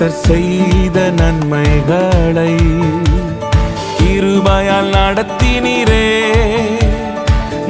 கர்த்தர் செய்த நன்மைகளை கிருபையால் நடத்தினீரே,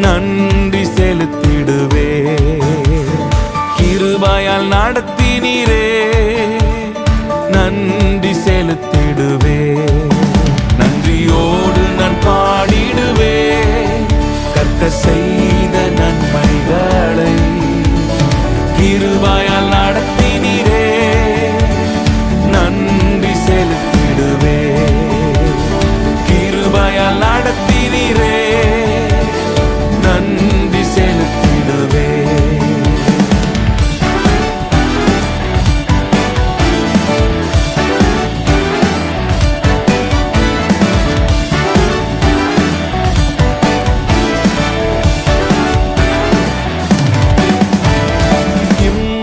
நன்றி செலுத்திடுவே. கிருபையால் நடத்தினீரே, நன்றி செலுத்திடுவே. நன்றியோடு நான் பாடிடுவே கர்த்தர் செய்த நன்மைகளை. கிருபையால் நடத்தினீரே, நன்றி செலுத்திடுவே. கிருபையால் நடத்தினீரே, நன்றி செலுத்திடுவே.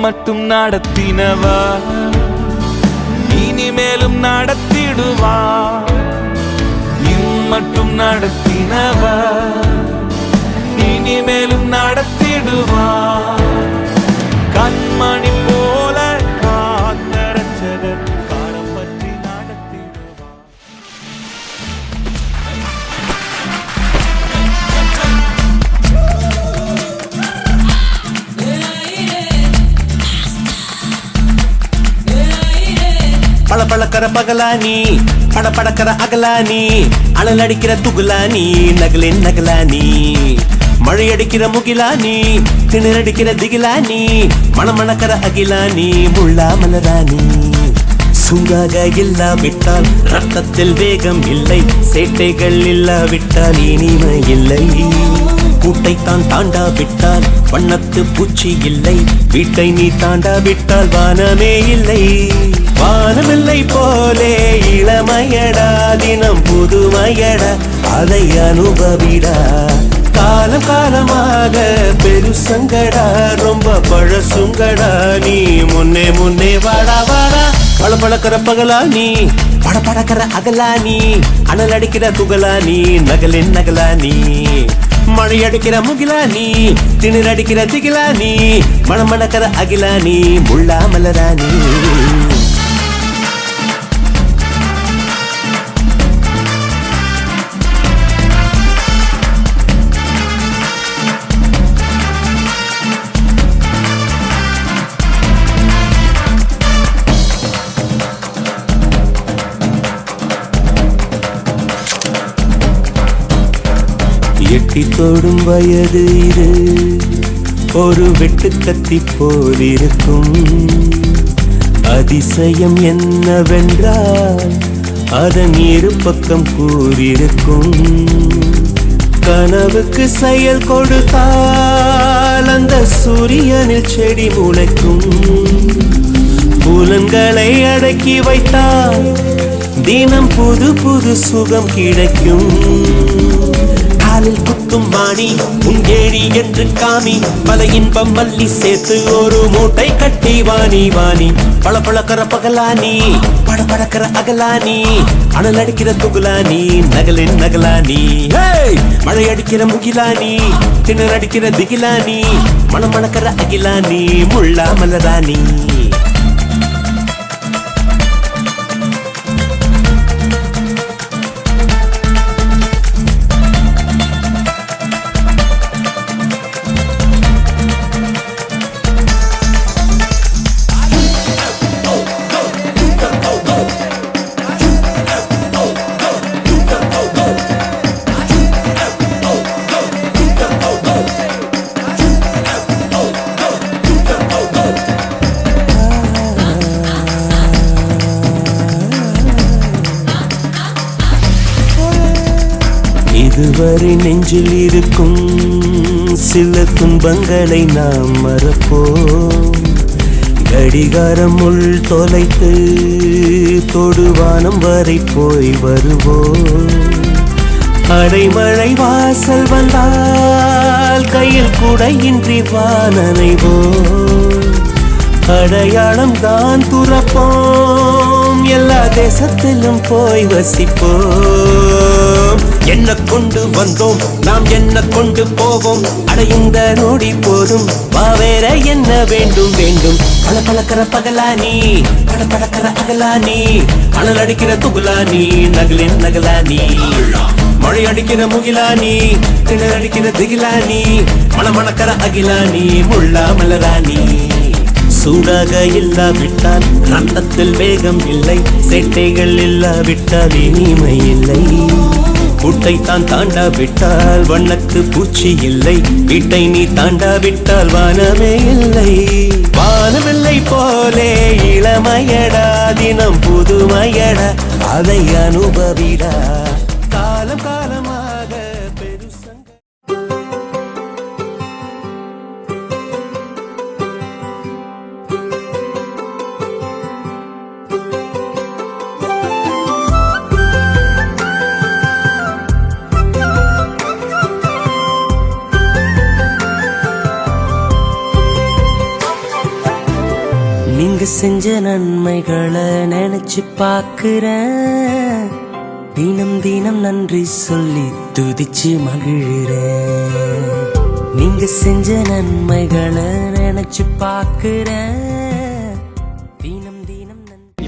மட்டும் நடத்தினவா இனிமேலும் நடத்திடுவா. இம்மட்டும் நடத்தினவா இனிமேலும் நடத்திடுவா. கண்மணி போல காத்த ரட்சகர் காலம் பற்றி நடத்திடுவா. பளபளக்கிற பகலானி, படபடக்கிற அகலானி, அனல் அடிக்கிற துகுலானி, நகலின் நகலானி, மழை அடிக்கிற முகிலானி, திணறடிக்கிற திகிலானி, மணமணக்கிற அகிலானி, முள்ளா மலரானி. சூடாக இல்லாவிட்டால் ரத்தத்தில் வேகம் இல்லை, சேட்டைகள் இல்லாவிட்டால் இனிமை இல்லை. கூட்டைத்தான் தாண்டாவிட்டால் வண்ணத்து பூச்சி இல்லை, வீட்டை நீ தாண்டாவிட்டால் வானமே இல்லை. வானமில்லை போலே இளமையடா, தினம் புதுமையடா, அதை அனுபவிடா. காலம் காலமாக பெருசங்கடா, ரொம்ப பழசுங்கடா, நீ முன்னே முன்னே வாடா வாடா. பளபளக்கிற பகலானி, படபடக்கிற அகலானி, அனல் அடிக்கிற துகலானி, நகலின் நகலானி, மழை அடிக்கிற முகிலானி, திணறடிக்கிற திகிலானி, மணமணக்கிற அகிலானி, முள்ளா மலரானி. எட்டி தொடும் வயது இது, ஒரு வெட்டு கத்தி போலிருக்கும். அதிசயம் என்னவென்றால் அதன் இரு பக்கம் கூறியிருக்கும். கனவுக்கு செயல் கொடுத்தால் அந்த சூரியனில் செடி முளைக்கும். புலன்களை அடக்கி வைத்தால் தினம் புது புது சுகம் கிடைக்கும். காலில் குத்தும் வாணி உன் ஏழி என்று காமி, பல இன்பம் மல்லி சேர்த்து ஒரு மூட்டை கட்டி வாணி வாணி. பளபளக்கிற பகலானி, படபடக்கிற அகலானி, அனல் அடிக்கிற துகுலானி, நகலின் நகலானி, மழை அடிக்கிற முகிலானி, திணறடிக்கிற திகிலானி, மணமணக்கிற அகிலானி, முள்ளா மலரானி. இதுவரை நெஞ்சில் இருக்கும் சில துன்பங்களை நாம் மறப்போம். கடிகாரம் உள் தொலைத்து தொடுவானம் வரை போய் வருவோம். அடைமழை வாசல் வந்தால் கையில் குடையின்றி வானனைவோம். அடையாளம் தான் துறப்போம், எல்லா தேசத்திலும் போய் வசிப்போம். வந்தோம், என்ன கொண்டு வந்தோம், நாம் என்ன கொண்டு போவோம். அடையுந்த நோடி போதும், வா வேற என்ன வேண்டும் வேண்டும். பல பழக்கிற பகலா நீ, பட பழக்கிற அகலா நீ, அனல் அடிக்கிற துகுலா நீ, நகலின் நகலா நீ, மழை அடிக்கிற முகிலா நீ, கிணறு அடிக்கிற திகிலா நீ, மணமணக்கிற அகிலா நீ, முள்ளா மலரா நீ. சூடாக இல்லாவிட்டால் ரத்தத்தில் வேகம் இல்லை, சேட்டைகள் இல்லாவிட்டால் இனிமை இல்லை. கூட்டை தான் தாண்டாவிட்டால் வண்ணத்து பூச்சி இல்லை, வீட்டை நீ தாண்டாவிட்டால் வானமே இல்லை. வானமில்லை போலே இளமையடா, தினம் புதுமையடா, அதை அனுபவிடா. காலம் காலமாக பெருசங்க நீங்க செஞ்ச நன்மைகளை நினைச்சு பாக்குறேன், தினம் தினம் நன்றி சொல்லி துதிச்சு மகிழ்கிறேன். நீங்க செஞ்ச நன்மைகளை நினைச்சு பாக்குறேன், தினம் தினம் நன்றி.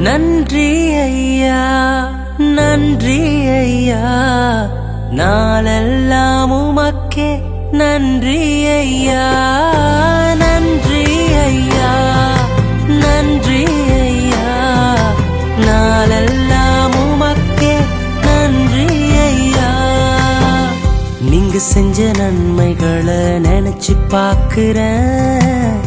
நன்றி ஐயா, நன்றி ஐயா, நாளெல்லாம் உமக்கே நன்றி ஐயா. நன்றி ஐயா, நன்றி ஐயா, நாளெல்லாம் உமக்கே நன்றி ஐயா. நீங்க செஞ்ச நன்மைகளை நினைச்சு பாக்குறேன்,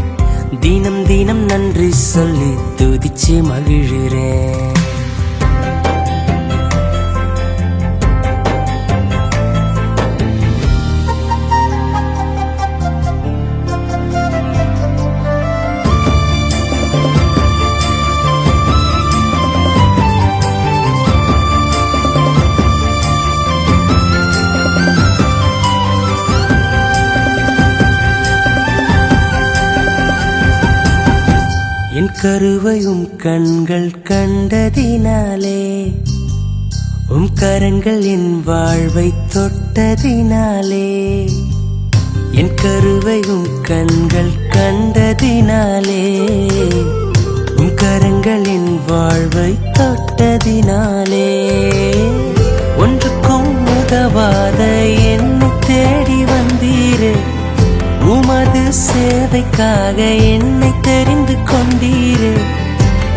தினம் தினம் நன்றி சொல்லி துதிச்சு மகிழ்கிறேன். என் கருவையும் கண்கள் கண்டதினாலே, உம் கரங்கள் என் வாழ்வை தொட்டதினாலே. என் கருவையும் கண்கள் கண்டதினாலே, உம் கரங்கள் என் வாழ்வை தொட்டதினாலே. ஒன்றுக்கும் உதவாத என்னை தேடி வந்தீரே, உமது சேவைக்காக என்னை தெரிந்து கொண்டீரே.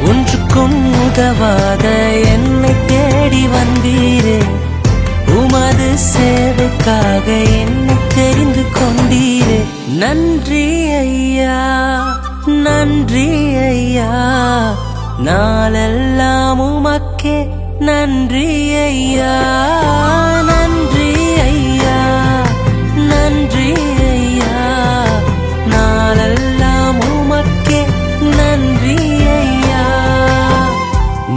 ஒன்றுக்கும் உதவாத என்னை தேடி வந்தீரே, உமது சேவைக்காக என்னை தெரிந்து கொண்டீரே. நன்றி ஐயா, நன்றி ஐயா, நாளெல்லாம் உமக்கே நன்றி ஐயா. நன்றி ஐயா, நன்றி ஐயா, நாளெல்லாம் உமக்கே நன்றி ஐயா.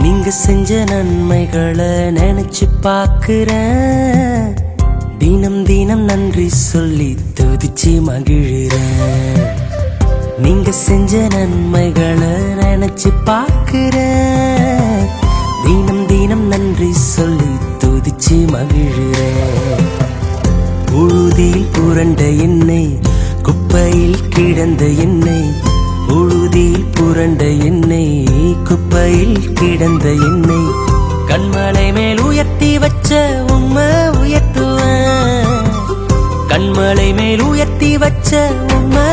நீங்க செஞ்ச நன்மைகளை நினைச்சு பாக்குறேன், தினம் தினம் நன்றி சொல்லி துதிச்சு மகிழ்கிறேன். நீங்க செஞ்ச நன்மைகளை நினைச்சு பாக்குறேன், தினம் தினம் நன்றி சொல்லி துதிச்சு மகிழ்கிறேன். உழுதியில் புரண்ட என்னை, குப்பையில் கிடந்த என்னை, உழுதியில் புரண்ட என்னை, குப்பையில் கிடந்த என்னை, கண்மலை மேல் உயர்த்தி வச்ச உம்மை உயர்த்துவேன். கண்மலை மேல் உயர்த்தி வச்ச உம்மை